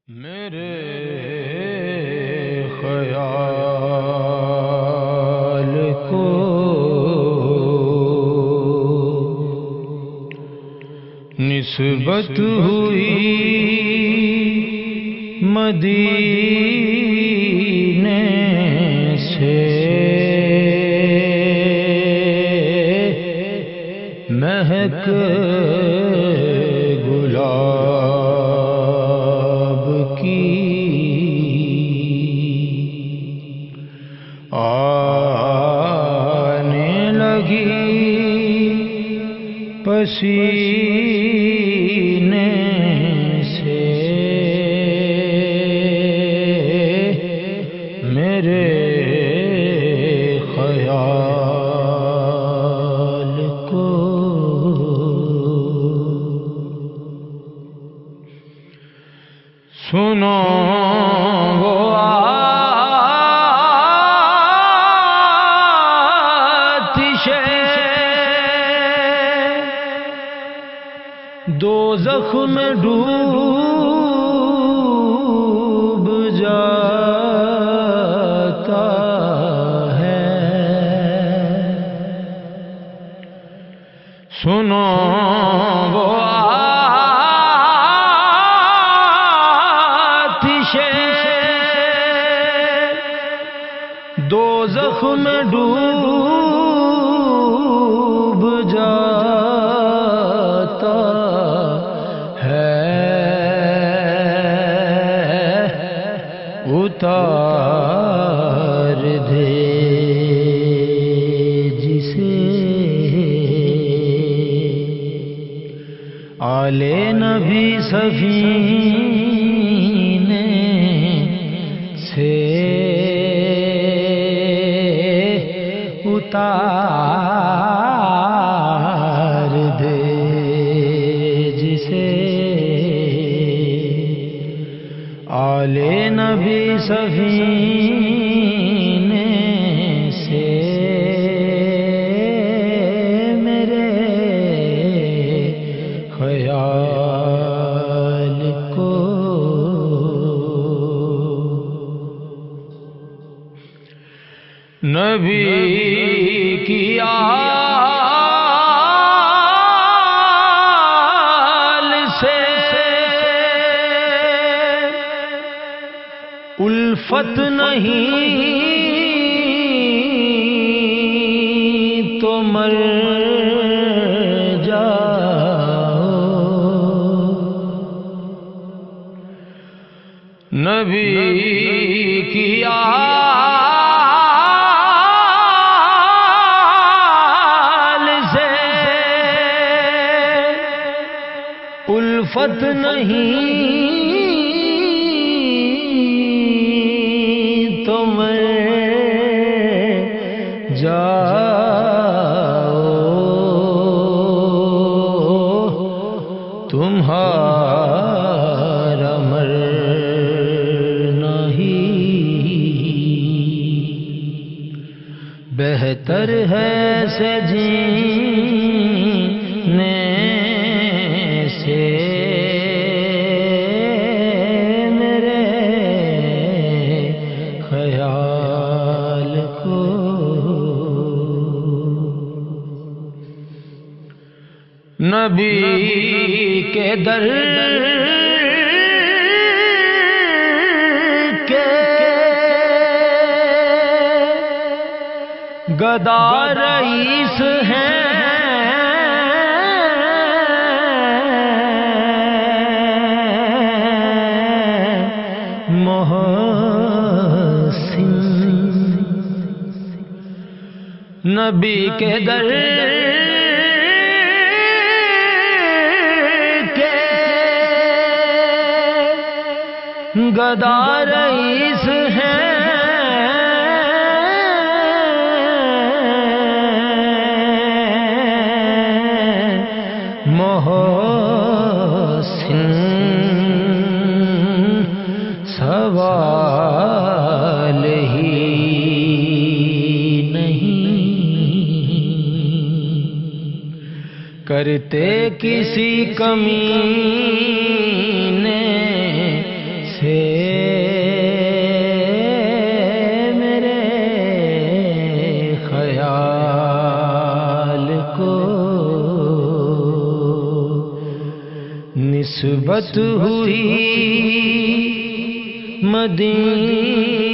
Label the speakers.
Speaker 1: میرے خیال کو نسبت ہوئی مدینے سے، مہک گلاب کی آنے لگی پسینے سے، میرے خیال کو سنو وہ آتش دوزخ میں ڈوب جاتا ہے، سنو وہ دوزخ میں ڈوب جاتا ہے، اتار دے جسے آل نبی سفینے سے، اتار دے جسے آل نبی سفینے سے، میرے خیال کو نبی کی آل سے الفت نہیں تو مر جاؤ، نبی کی الفت نہیں تو مر جاؤ، تمہارا مرنا ہی بہتر ہے سے جینے سے، میرے خیال کو نبی کے در کے گدا رئیس ہیں، نبی کے در کے گدا رئیس ہیں، محسن سوال ہی کرتے کسی کمینے نسبت ہوئی مدینے